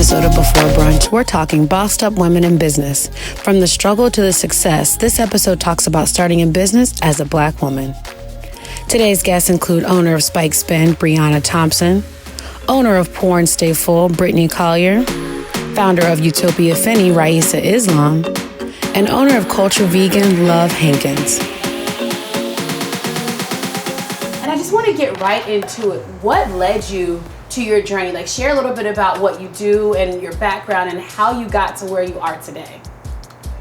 episode of Before Brunch, we're talking bossed up women in business. From the struggle to the success, this episode talks about starting in business as a Black woman. Today's guests include owner of Spike Spin, Brianna Thompson, owner of Pour and Stay Full, Brittany Collier, founder of Utopia Fenny, Raisa Islam, and owner of Culture Vegan, Love Hankins. And I just want to get right into it. What led you to your journey? Like, share a little bit about what you do and your background and how you got to where you are today.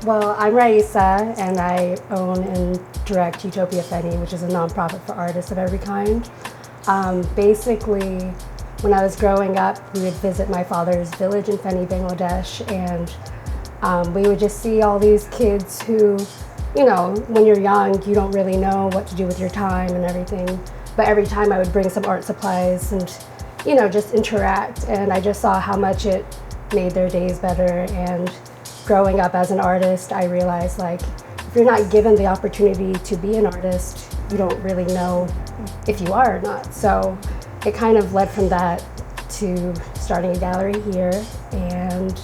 Well, I'm Raisa, and I own and direct Utopia Fenny, which is a nonprofit for artists of every kind. Basically, when I was growing up, we would visit my father's village in Fenny, Bangladesh, and we would just see all these kids who, you know, when you're young, you don't really know what to do with your time and everything. But every time I would bring some art supplies and, you know, just interact. And I just saw how much it made their days better. And growing up as an artist, I realized, like, if you're not given the opportunity to be an artist, you don't really know if you are or not. So it kind of led from that to starting a gallery here. And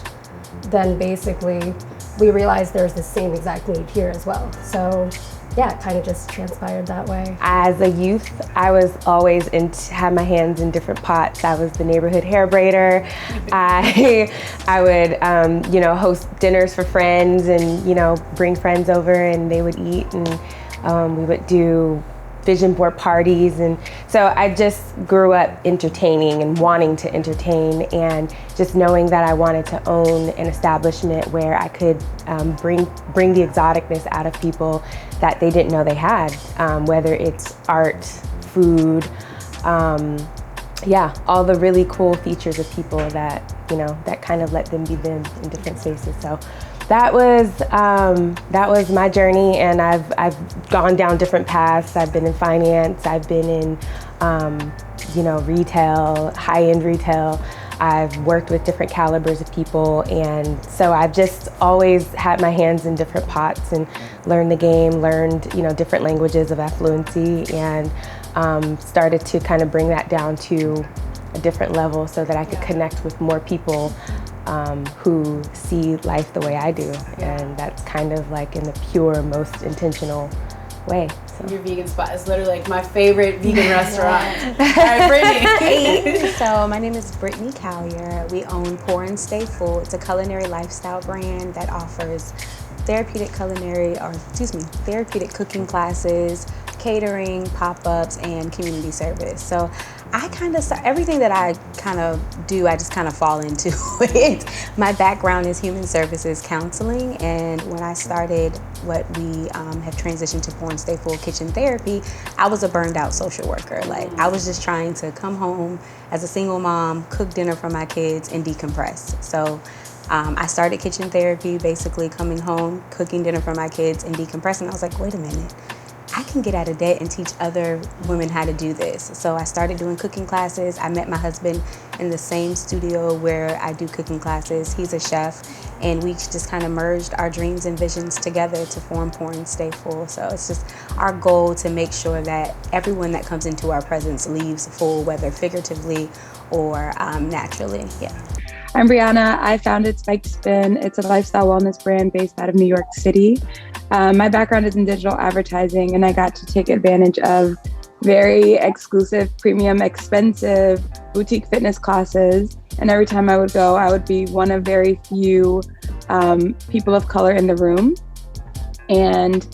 then basically we realized there's the same exact need here as well. So yeah, it kind of just transpired that way. As a youth, I was always had my hands in different pots. I was the neighborhood hair braider. I would, host dinners for friends and, bring friends over and they would eat, and we would do vision board parties. And so I just grew up entertaining and wanting to entertain, and just knowing that I wanted to own an establishment where I could bring the exoticness out of people that they didn't know they had, whether it's art, food, all the really cool features of people that, that kind of let them be them in different spaces. So that was my journey, and I've gone down different paths. I've been in finance, I've been in retail, high-end retail. I've worked with different calibers of people, and so I've just always had my hands in different pots and learned the game, learned different languages of affluency, and started to kind of bring that down to a different level so that I could connect with more people who see life the way I do. And that's kind of like in the pure, most intentional way. So. Your vegan spot is literally like my favorite vegan restaurant. All right, Brittany. So my name is Brittany Collier. We own Pour and Stay Full. It's a culinary lifestyle brand that offers therapeutic cooking classes, catering, pop-ups, and community service. So I kind of everything that I kind of do, I just kind of fall into it. My background is human services counseling, and when I started what we have transitioned to Pour and Stay Full kitchen therapy, I was a burned out social worker. Like, I was just trying to come home as a single mom, cook dinner for my kids, and decompress. So I started kitchen therapy, basically coming home, cooking dinner for my kids, and decompressing. I was like, wait a minute, I can get out of debt and teach other women how to do this. So I started doing cooking classes. I met my husband in the same studio where I do cooking classes. He's a chef, and we just kind of merged our dreams and visions together to form Pour and Stay Full. So it's just our goal to make sure that everyone that comes into our presence leaves full, whether figuratively or naturally. Yeah. I'm Brianna. I founded Spike Spin. It's a lifestyle wellness brand based out of New York City. My background is in digital advertising, and I got to take advantage of very exclusive, premium, expensive boutique fitness classes. And every time I would go, I would be one of very few people of color in the room. And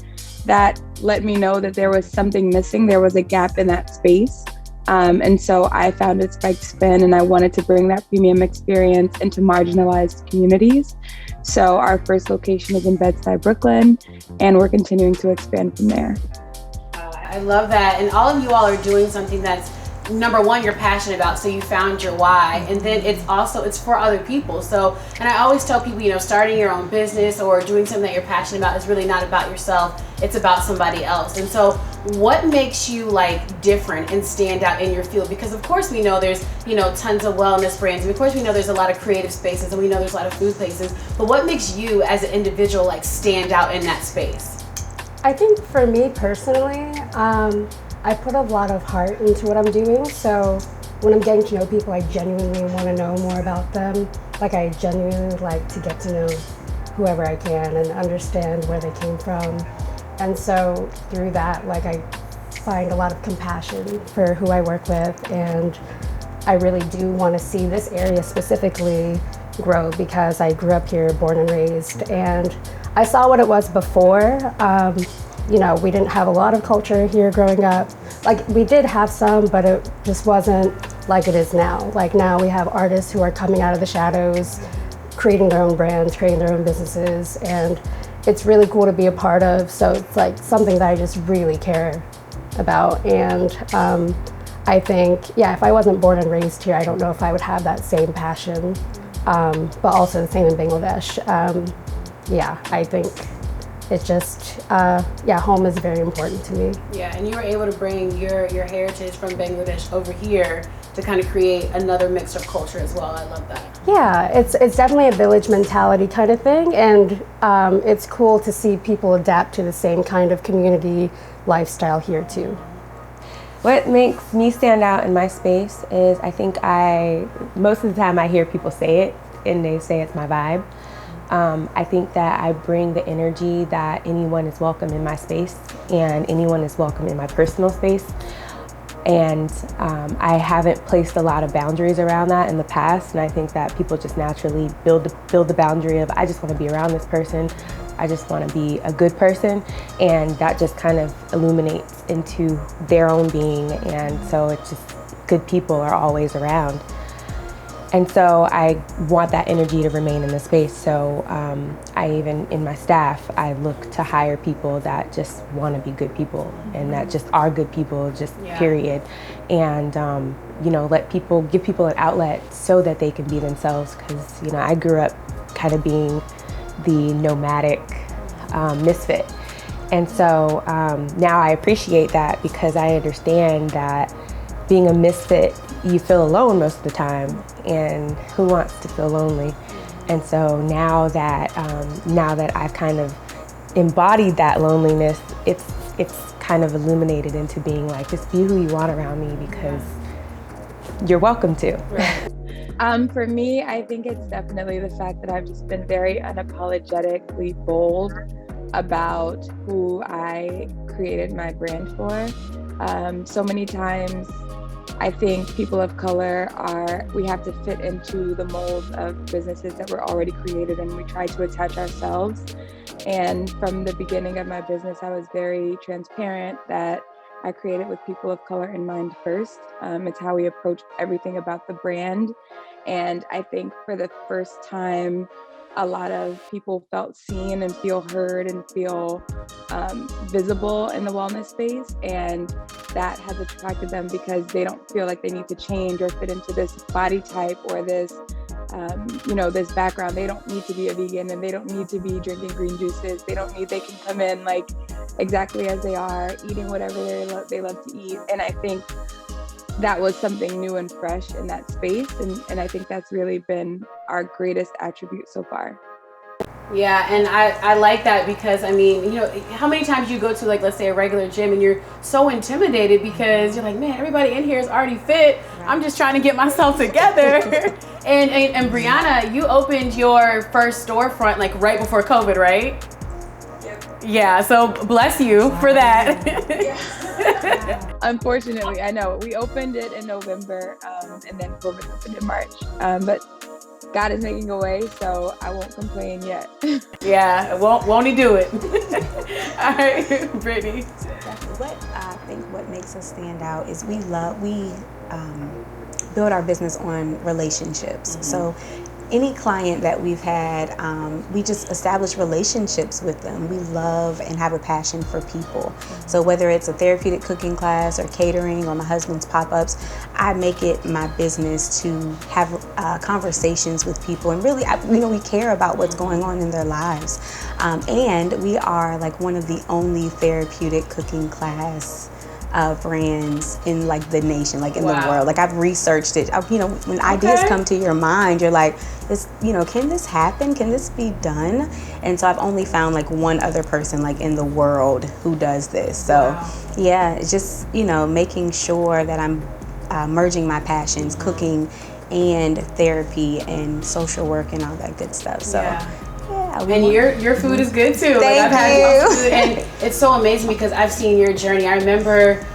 that let me know that there was something missing. There was a gap in that space. And so I founded Spike Spin, and I wanted to bring that premium experience into marginalized communities. So our first location is in Bed-Stuy, Brooklyn, and we're continuing to expand from there. I love that. And all of you all are doing something that's, number one, you're passionate about, so you found your why, and then it's for other people. So, and I always tell people, starting your own business or doing something that you're passionate about is really not about yourself, it's about somebody else. And so what makes you different and stand out in your field? Because of course we know there's tons of wellness brands, and of course we know there's a lot of creative spaces, and we know there's a lot of food places, but what makes you as an individual stand out in that space? I think for me personally, I put a lot of heart into what I'm doing. So when I'm getting to know people, I genuinely want to know more about them. Like, I genuinely like to get to know whoever I can and understand where they came from. And so through that, like, I find a lot of compassion for who I work with, and I really do want to see this area specifically grow because I grew up here, born and raised, and I saw what it was before. You know, we didn't have a lot of culture here growing up. Like, we did have some, but it just wasn't like it is now. Like, now we have artists who are coming out of the shadows, creating their own brands, creating their own businesses, and it's really cool to be a part of. So it's like something that I just really care about. And I think, yeah, if I wasn't born and raised here, I don't know if I would have that same passion, but also the same in Bangladesh. Yeah, I think it's just, yeah, home is very important to me. Yeah, and you were able to bring your heritage from Bangladesh over here to kind of create another mix of culture as well. I love that. Yeah, it's definitely a village mentality kind of thing, and it's cool to see people adapt to the same kind of community lifestyle here too. What makes me stand out in my space is I think most of the time I hear people say it and they say it's my vibe. I think that I bring the energy that anyone is welcome in my space and anyone is welcome in my personal space. And I haven't placed a lot of boundaries around that in the past, and I think that people just naturally build the boundary of, I just want to be around this person, I just want to be a good person, and that just kind of illuminates into their own being, and so it's just good people are always around. And so I want that energy to remain in the space. So I even, in my staff, I look to hire people that just want to be good people and that just are good people, just period. And, you know, give people an outlet so that they can be themselves. Because, you know, I grew up kind of being the nomadic misfit. And so now I appreciate that because I understand that being a misfit, you feel alone most of the time, and who wants to feel lonely? And so now that I've kind of embodied that loneliness, it's kind of illuminated into being like, just be who you want around me because you're welcome to. Right. For me, I think it's definitely the fact that I've just been very unapologetically bold about who I created my brand for. So many times I think people of color we have to fit into the mold of businesses that were already created, and we try to attach ourselves. And from the beginning of my business, I was very transparent that I created with people of color in mind first. It's how we approach everything about the brand. And I think for the first time, a lot of people felt seen and feel heard and feel visible in the wellness space, and that has attracted them because they don't feel like they need to change or fit into this body type or this this background. They don't need to be a vegan, and they don't need to be drinking green juices. They can come in like exactly as they are, eating whatever they love to eat. And I think that was something new and fresh in that space. And I think that's really been our greatest attribute so far. Yeah, and I like that because, I mean, you know, how many times you go to, like, let's say a regular gym and you're so intimidated because you're like, man, everybody in here is already fit. I'm just trying to get myself together. and Brianna, you opened your first storefront like right before COVID, right? Yep. Yeah, so bless you for that. Unfortunately, I know. We opened it in November and then COVID opened in March. But God is making a way, so I won't complain yet. Yeah, won't he do it? All right, Brittany. What I think what makes us stand out is we build our business on relationships. Mm-hmm. So any client that we've had, we just establish relationships with them. We love and have a passion for people. Mm-hmm. So whether it's a therapeutic cooking class or catering or my husband's pop-ups, I make it my business to have conversations with people. And really, we care about what's going on in their lives. And we are like one of the only therapeutic cooking class brands in like the nation, like in the world. Like I've researched it. When ideas come to your mind, you're like, can this happen? Can this be done? And so I've only found like one other person like in the world who does this. So yeah, it's just, making sure that I'm merging my passions, cooking and therapy and social work and all that good stuff. So. Yeah, and your food is good too. Thank you. And it's so amazing because I've seen your journey. I remember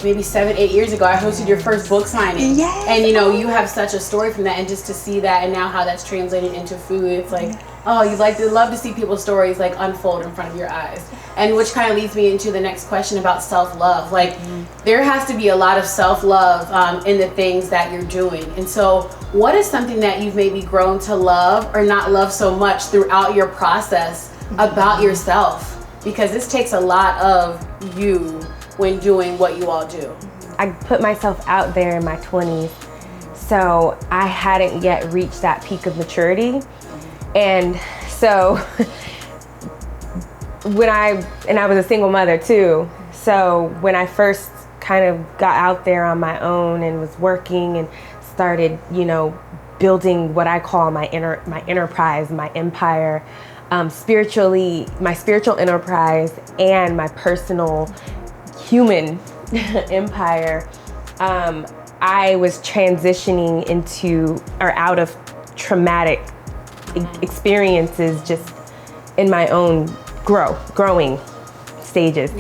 maybe 7-8 years ago, I hosted your first book signing. Yes. And you have such a story from that, and just to see that and now how that's translated into food, it's like, oh, you love to see people's stories like unfold in front of your eyes. And which kind of leads me into the next question about self-love. Like, there has to be a lot of self-love in the things that you're doing. And so what is something that you've maybe grown to love or not love so much throughout your process about yourself? Because this takes a lot of you when doing what you all do. I put myself out there in my 20s, so I hadn't yet reached that peak of maturity. And so I was a single mother too. So when I first kind of got out there on my own and was working and started, building what I call my enterprise, my empire, spiritually, my spiritual enterprise and my personal human empire, I was transitioning into or out of traumatic experiences just in my own growing stages.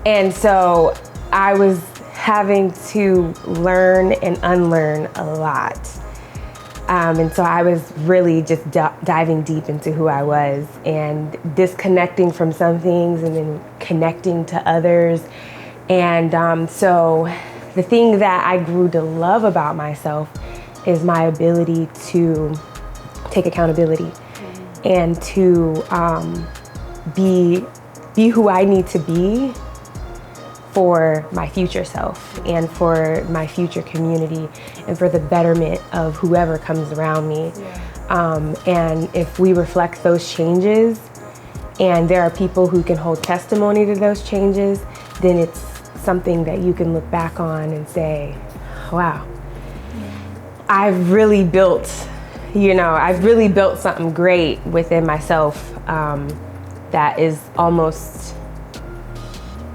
And so I was having to learn and unlearn a lot. And so I was really just diving deep into who I was and disconnecting from some things and then connecting to others. And so the thing that I grew to love about myself is my ability to take accountability and to be who I need to be for my future self and for my future community and for the betterment of whoever comes around me. And if we reflect those changes and there are people who can hold testimony to those changes, then it's something that you can look back on and say, wow, I've really built something great within myself that is almost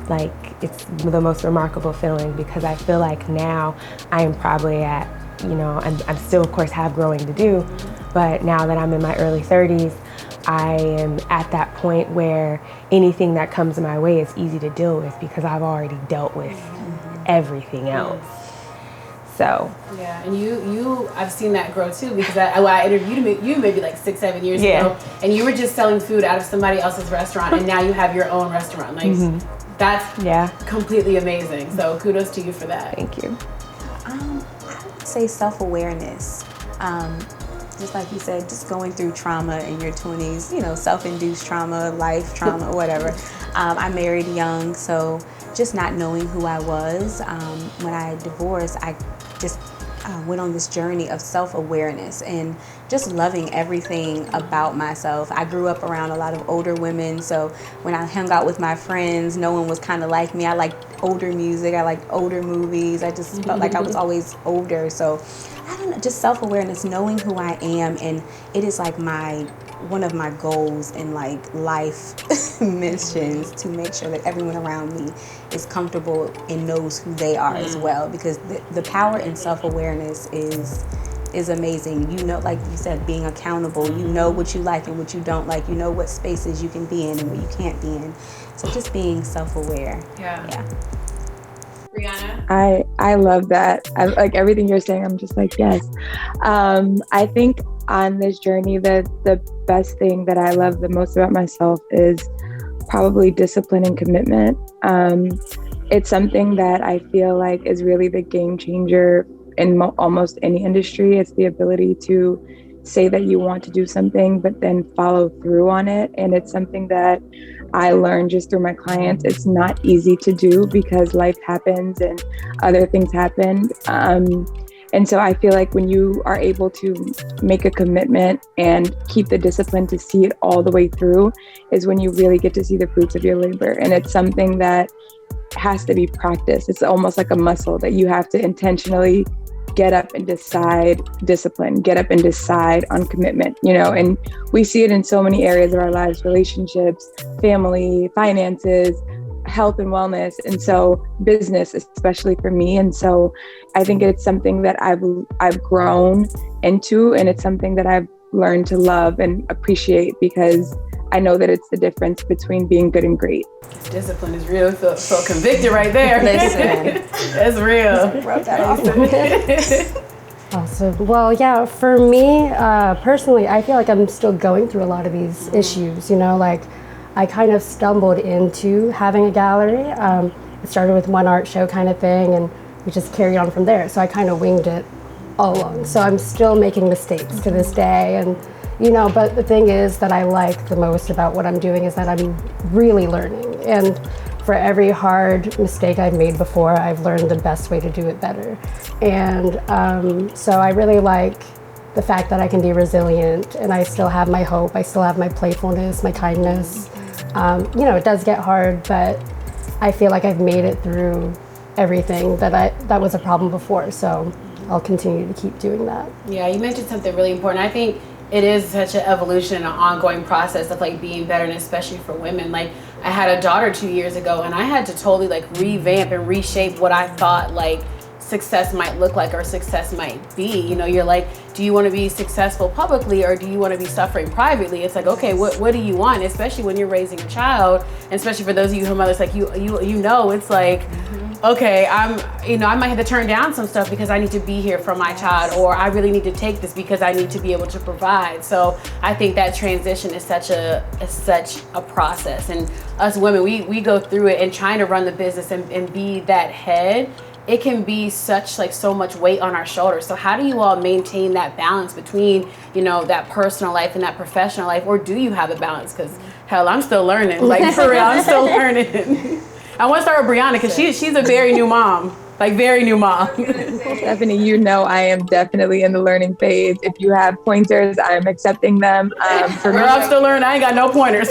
like it's the most remarkable feeling, because I feel like now I am probably at, I'm still of course have growing to do, but now that I'm in my early 30s, I am at that point where anything that comes my way is easy to deal with because I've already dealt with everything else. So yeah, and I've seen that grow too, because I interviewed you maybe like 6-7 years ago, and you were just selling food out of somebody else's restaurant, and now you have your own restaurant. Like that's completely amazing. So kudos to you for that. Thank you. I would say self-awareness. Just like you said, just going through trauma in your 20s, self-induced trauma, life trauma, whatever. I married young, so just not knowing who I was. When I divorced, I just went on this journey of self-awareness and just loving everything about myself. I grew up around a lot of older women, so when I hung out with my friends, no one was kind of like me. I liked older music, I liked older movies. I just felt like I was always older. So I don't know, just self-awareness, knowing who I am, and it is like one of my goals in like life missions to make sure that everyone around me is comfortable and knows who they are as well, because the power in self-awareness is amazing. Like you said, being accountable, what you like and what you don't like, what spaces you can be in and what you can't be in. So just being self-aware. Yeah. Brianna? I love that. I like everything you're saying. I'm just like, yes. I think on this journey, the best thing that I love the most about myself is probably discipline and commitment. It's something that I feel like is really the game changer in almost any industry. It's the ability to say that you want to do something, but then follow through on it. And it's something that I learned just through my clients. It's not easy to do because life happens and other things happen. And so I feel like when you are able to make a commitment and keep the discipline to see it all the way through is when you really get to see the fruits of your labor. And it's something that has to be practiced. It's almost like a muscle that you have to intentionally get up and decide discipline, get up and decide on commitment, and we see it in so many areas of our lives, relationships, family, finances, health and wellness, and so business, especially for me. And so I think it's something that I've grown into, and it's something that I've learned to love and appreciate, because I know that it's the difference between being good and great. Discipline is real. So convicted right there. Listen. That's real. Rub that off. Awesome. Well, yeah, for me, personally, I feel like I'm still going through a lot of these issues, like I kind of stumbled into having a gallery. It started with one art show kind of thing, and we just carried on from there. So I kind of winged it all along. So I'm still making mistakes to this day. And, but the thing is that I like the most about what I'm doing is that I'm really learning. And for every hard mistake I've made before, I've learned the best way to do it better. And so I really like the fact that I can be resilient, and I still have my hope, I still have my playfulness, my kindness. It does get hard, but I feel like I've made it through everything that was a problem before. So I'll continue to keep doing that. Yeah, you mentioned something really important. I think it is such an evolution and an ongoing process of like being better, and especially for women. Like I had a daughter 2 years ago, and I had to totally like revamp and reshape what I thought like success might look like or success might be. You're like, do you want to be successful publicly, or do you want to be suffering privately? It's like, okay, what do you want? Especially when you're raising a child, and especially for those of you who are mothers, like it's like, okay, I might have to turn down some stuff because I need to be here for my child, or I really need to take this because I need to be able to provide. So I think that transition is such a process, and us women, we go through it, and trying to run the business and be that head, it can be so much weight on our shoulders. So how do you all maintain that balance between, that personal life and that professional life? Or do you have a balance? Because hell, I'm still learning. Like for real, I'm still learning. I want to start with Brianna because she's a very new mom. Like very new mom. Stephanie, I am definitely in the learning phase. If you have pointers, I'm accepting them. For me, I'm still learning. I ain't got no pointers.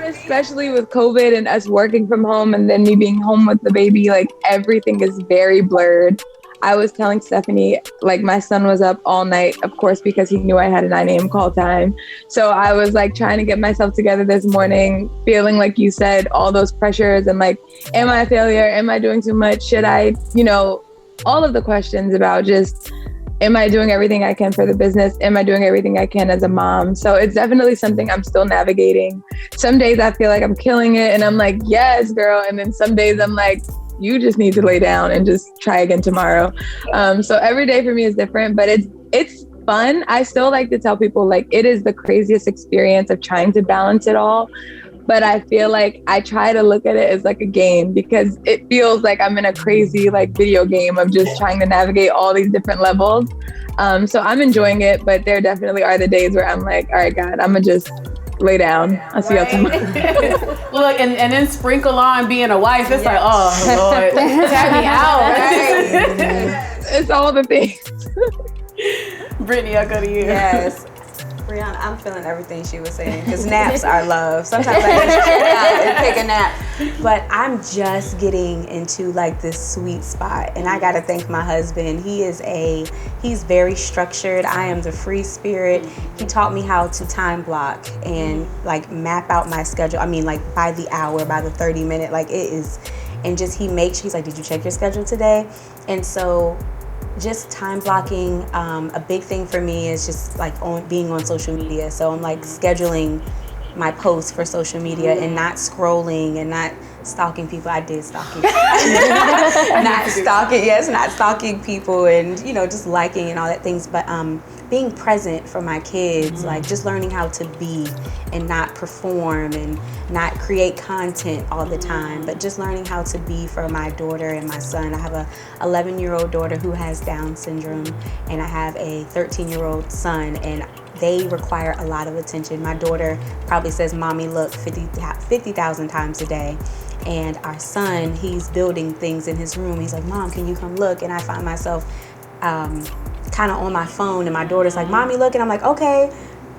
Especially with COVID and us working from home, and then me being home with the baby, like everything is very blurred. I was telling Stephanie, like my son was up all night, of course, because he knew I had a 9 a.m. call time. So I was like trying to get myself together this morning, feeling like you said, all those pressures and like, am I a failure? Am I doing too much? Should I, all of the questions about just, am I doing everything I can for the business? Am I doing everything I can as a mom? So it's definitely something I'm still navigating. Some days I feel like I'm killing it and I'm like, yes, girl. And then some days I'm like, you just need to lay down and just try again tomorrow. So every day for me is different, but it's fun. I still like to tell people like it is the craziest experience of trying to balance it all. But I feel like I try to look at it as like a game, because it feels like I'm in a crazy like video game of just trying to navigate all these different levels. So I'm enjoying it, but there definitely are the days where I'm like, all right, God, I'm gonna just lay down. I'll see y'all tomorrow. Look, and then sprinkle on being a wife. It's like, oh Lord, tap me out. It's all the things. Brittany, I'll go to you. Yes. Brianna, I'm feeling everything she was saying, because naps are love. Sometimes I just chill out and take a nap. But I'm just getting into like this sweet spot. And I gotta thank my husband. He's very structured. I am the free spirit. He taught me how to time block and like map out my schedule. I mean, like by the hour, by the 30-minute, like it is. And just he's like, did you check your schedule today? And so just time blocking, a big thing for me is just like being on social media. So I'm like scheduling my posts for social media and not scrolling and not stalking people. I did stalking. Not stalking people and, just liking and all that things. But being present for my kids, like just learning how to be and not perform and not create content all the time, but just learning how to be for my daughter and my son. I have a 11-year-old daughter who has Down syndrome, and I have a 13-year-old son, and they require a lot of attention. My daughter probably says, "Mommy, look," 50,000 times a day. And our son, he's building things in his room. He's like, "Mom, can you come look?" And I find myself kind of on my phone, and my daughter's like, "Mommy, look," and I'm like, "Okay,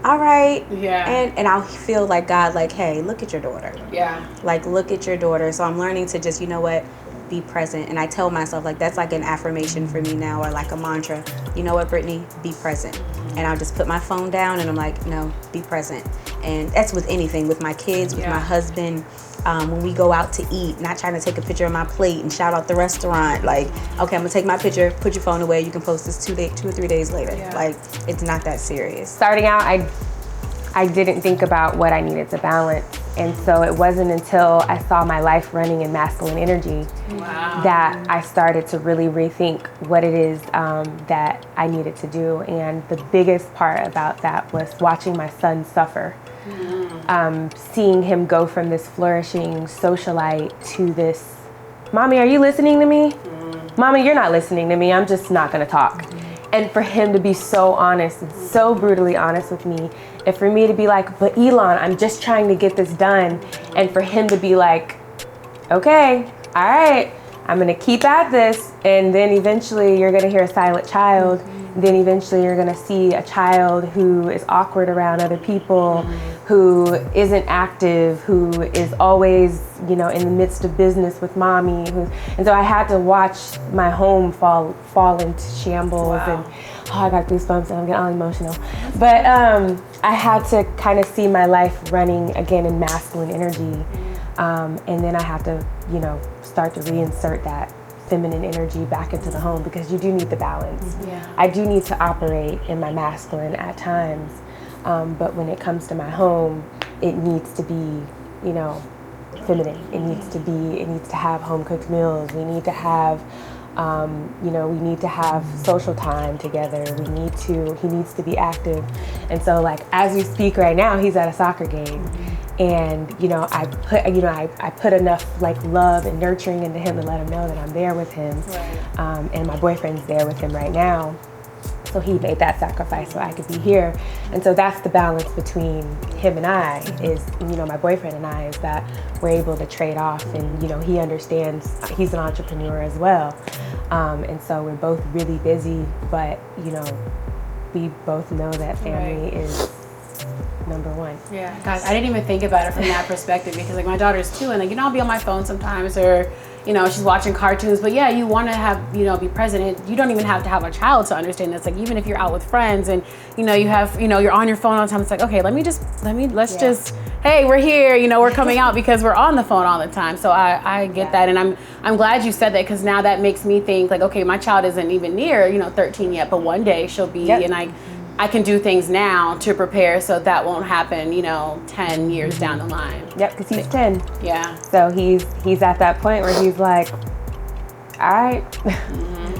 all right." Yeah. And I'll feel like God, like, "Hey, look at your daughter." Yeah. Like, look at your daughter. So I'm learning to just, be present. And I tell myself, like, that's like an affirmation for me now, or like a mantra. you know what, Brittany, be present. And I'll just put my phone down and I'm like, no, be present. And that's with anything, with my kids, with my husband. When we go out to eat, not trying to take a picture of my plate and shout out the restaurant. Like, okay, I'm gonna take my picture, put your phone away. You can post this 2 or 3 days later. Like, it's not that serious. Starting out, I didn't think about what I needed to balance. And so it wasn't until I saw my life running in masculine energy that I started to really rethink what it is that I needed to do. And the biggest part about that was watching my son suffer. Seeing him go from this flourishing socialite to this, Mommy, are you listening to me? Mommy, you're not listening to me. I'm just not gonna talk. And for him to be so honest and so brutally honest with me, and for me to be like, but Elon, I'm just trying to get this done. And for him to be like, okay, all right, I'm gonna keep at this. And then eventually you're gonna hear a silent child. Then eventually you're gonna see a child who is awkward around other people, who isn't active, who is always, in the midst of business with mommy. And so I had to watch my home fall into shambles. And I got goosebumps and I'm getting all emotional. But I had to kind of see my life running again in masculine energy. And then I had to, start to reinsert that feminine energy back into the home, because you do need the balance. I do need to operate in my masculine at times, but when it comes to my home, it needs to be, feminine. It needs to have home cooked meals. We need to have, we need to have social time together. He needs to be active. And so like, as we speak right now, he's at a soccer game. And, I put enough like love and nurturing into him to let him know that I'm there with him. And my boyfriend's there with him right now. So he made that sacrifice so I could be here. And so that's the balance between him and I is, my boyfriend and I, is that we're able to trade off, and, he understands, he's an entrepreneur as well. And so we're both really busy, but, we both know that family is number one. Yeah, gosh, I didn't even think about it from that perspective, because like my daughter's 2, and like, I'll be on my phone sometimes, or she's watching cartoons, but yeah, you want to have, be present. You don't even have to have a child to understand this. Like, even if you're out with friends and, you have, you're on your phone all the time, it's like, okay, let's just, hey, we're here, we're coming out because we're on the phone all the time. So I get that. And I'm glad you said that, because now that makes me think like, okay, my child isn't even near, 13 yet, but one day she'll be, and I can do things now to prepare so that won't happen, 10 years down the line. Yep, because he's 10. Yeah. So he's at that point where he's like, all right,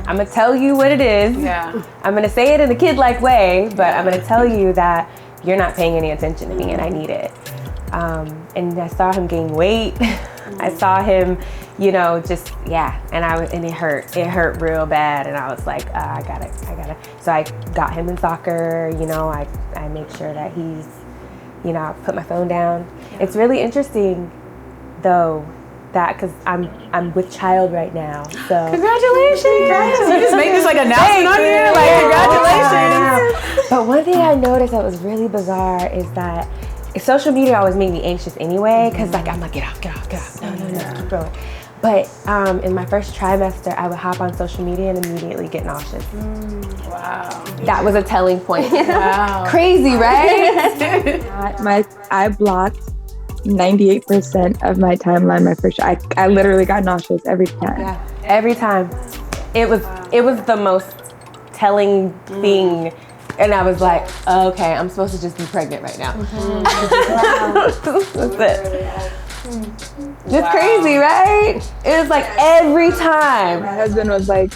I'm going to tell you what it is. Yeah. I'm going to say it in a kid-like way, but I'm going to tell you that you're not paying any attention to me and I need it. And I saw him gain weight. I saw him, and it hurt real bad. And I was like, I gotta. So I got him in soccer, I make sure that he's, I put my phone down. Yeah. It's really interesting though, that, cause I'm with child right now. So congratulations. You just make this like announcement on here, like congratulations. But one thing I noticed that was really bizarre is that social media always made me anxious anyway, because like I'm like, get off. No, keep going. But in my first trimester, I would hop on social media and immediately get nauseous. Wow. That was a telling point. Wow. Crazy, right? I blocked 98% of my timeline my first year. I literally got nauseous every time. Yeah, every time. It was the most telling thing. And I was like, okay, I'm supposed to just be pregnant right now. That's it. It's crazy, right? It was like every time. My husband was like,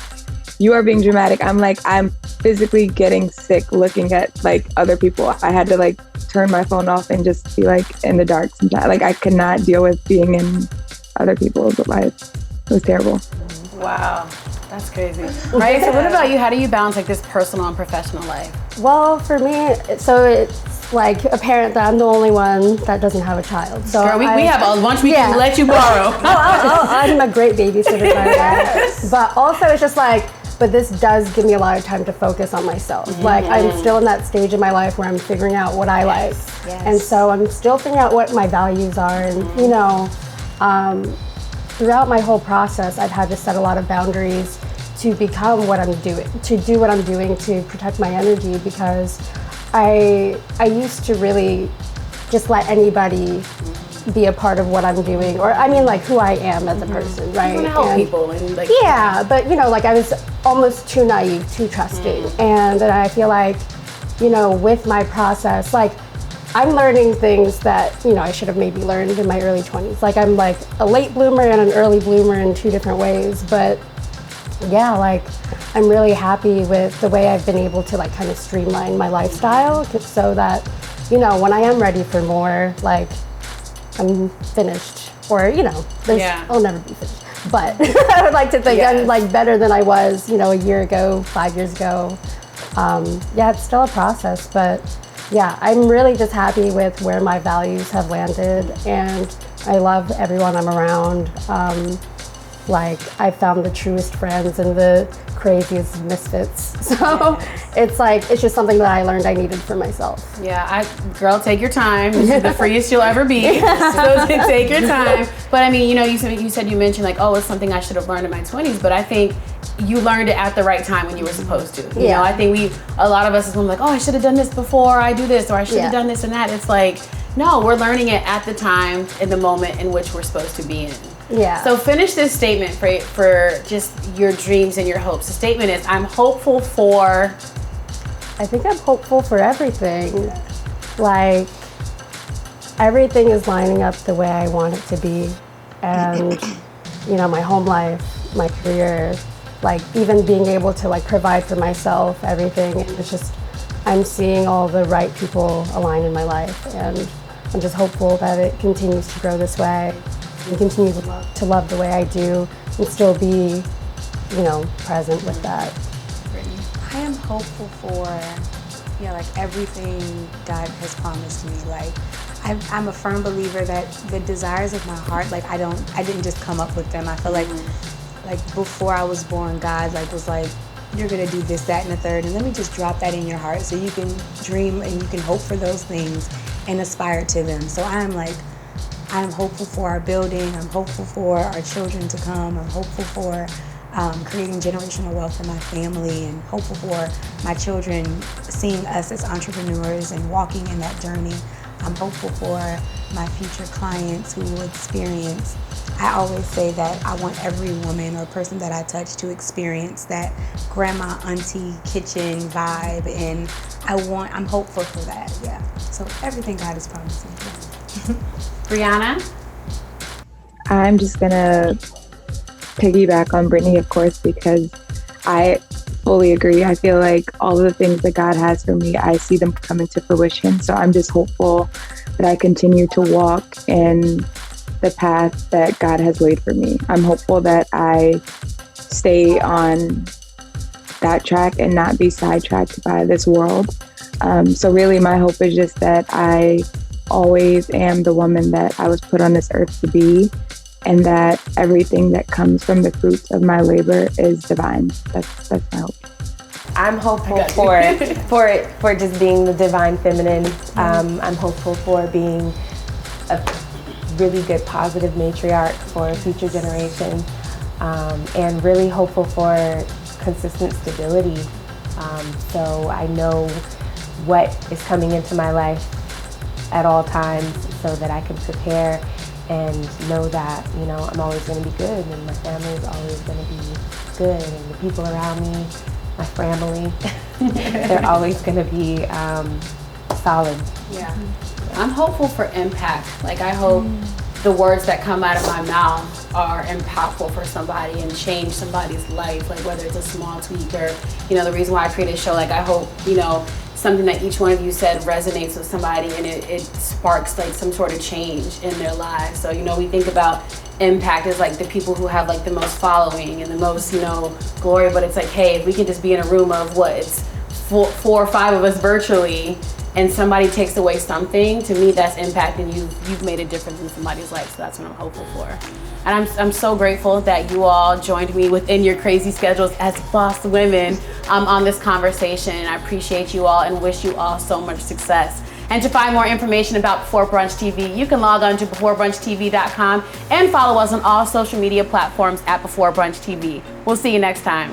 you are being dramatic. I'm like, I'm physically getting sick looking at like other people. I had to like turn my phone off and just be like in the dark sometimes. Like I could not deal with being in other people's life. It was terrible. Wow, that's crazy. Right, so what about you? How do you balance like this personal and professional life? Well, for me, so it's like apparent that I'm the only one that doesn't have a child. So girl, we have a bunch we can let you borrow. I'm a great babysitter, by the way. But also it's just like, but this does give me a lot of time to focus on myself. Like I'm still in that stage of my life where I'm figuring out what I like. Yes. And so I'm still figuring out what my values are. And throughout my whole process, I've had to set a lot of boundaries to become what I'm doing, to do what I'm doing to protect my energy, because I used to really just let anybody be a part of what I'm doing, or I mean like who I am as a person, right? You want to help people and like yeah, but you know, like I was almost too naive, too trusting, and I feel like, you know, with my process, like I'm learning things that, you know, I should have maybe learned in my early 20s. Like I'm like a late bloomer and an early bloomer in two different ways, but yeah, like I'm really happy with the way I've been able to like kind of streamline my lifestyle so that, you know, when I am ready for more, like I'm finished, or, you know, I'll never be finished. But I would like to think I'm like better than I was, you know, a year ago, 5 years ago. Yeah, it's still a process, but yeah, I'm really just happy with where my values have landed, and I love everyone I'm around. Like I found the truest friends and the craziest misfits. So it's like, it's just something that I learned I needed for myself. Yeah, girl, take your time. This is the freest you'll ever be. So take your time. But I mean, you know, you mentioned like, oh, it's something I should have learned in my 20s, but I think you learned it at the right time when you were supposed to. You know, I think a lot of us is like, oh, I should have done this before I do this, or I should have done this and that. It's like, no, we're learning it at the time, in the moment in which we're supposed to be in. Yeah. So finish this statement for just your dreams and your hopes. The statement is, I'm hopeful for... I think I'm hopeful for everything. Like, everything is lining up the way I want it to be. And, you know, my home life, my career, like even being able to like provide for myself, everything. It's just, I'm seeing all the right people align in my life. And I'm just hopeful that it continues to grow this way and continue to love the way I do and still be, you know, present with that. I am hopeful for, you know, like everything God has promised me. Like, I'm a firm believer that the desires of my heart, like I didn't just come up with them. I feel like before I was born, God like was like, you're gonna do this, that, and the third, and let me just drop that in your heart so you can dream and you can hope for those things and aspire to them. So I'm hopeful for our building. I'm hopeful for our children to come. I'm hopeful for creating generational wealth in my family, and hopeful for my children seeing us as entrepreneurs and walking in that journey. I'm hopeful for my future clients who will experience. I always say that I want every woman or person that I touch to experience that grandma, auntie, kitchen vibe, and I'm hopeful for that, yeah. So everything God is promising. Yeah. Brianna? I'm just gonna piggyback on Brittany, of course, because I fully agree. I feel like all of the things that God has for me, I see them coming to fruition. So I'm just hopeful that I continue to walk in the path that God has laid for me. I'm hopeful that I stay on that track and not be sidetracked by this world. So really my hope is just that I always am the woman that I was put on this earth to be, and that everything that comes from the fruits of my labor is divine. That's my hope. I'm hopeful for just being the divine feminine. I'm hopeful for being a really good positive matriarch for a future generation, and really hopeful for consistent stability. So I know what is coming into my life at all times so that I can prepare and know that, you know, I'm always going to be good, and my family is always going to be good, and the people around me, my family, they're always going to be solid. Yeah. I'm hopeful for impact. Like, I hope the words that come out of my mouth are impactful for somebody and change somebody's life, like whether it's a small tweak or, you know, the reason why I created a show, like I hope, you know, something that each one of you said resonates with somebody and it sparks like some sort of change in their lives. So, you know, we think about impact as like the people who have like the most following and the most, you know, glory, but it's like, hey, if we can just be in a room of it's four or five of us virtually and somebody takes away something, to me that's impact, and you've made a difference in somebody's life. So that's what I'm hopeful for. And I'm so grateful that you all joined me within your crazy schedules as boss women on this conversation. And I appreciate you all and wish you all so much success. And to find more information about Before Brunch TV, you can log on to beforebrunchtv.com and follow us on all social media platforms at Before Brunch TV. We'll see you next time.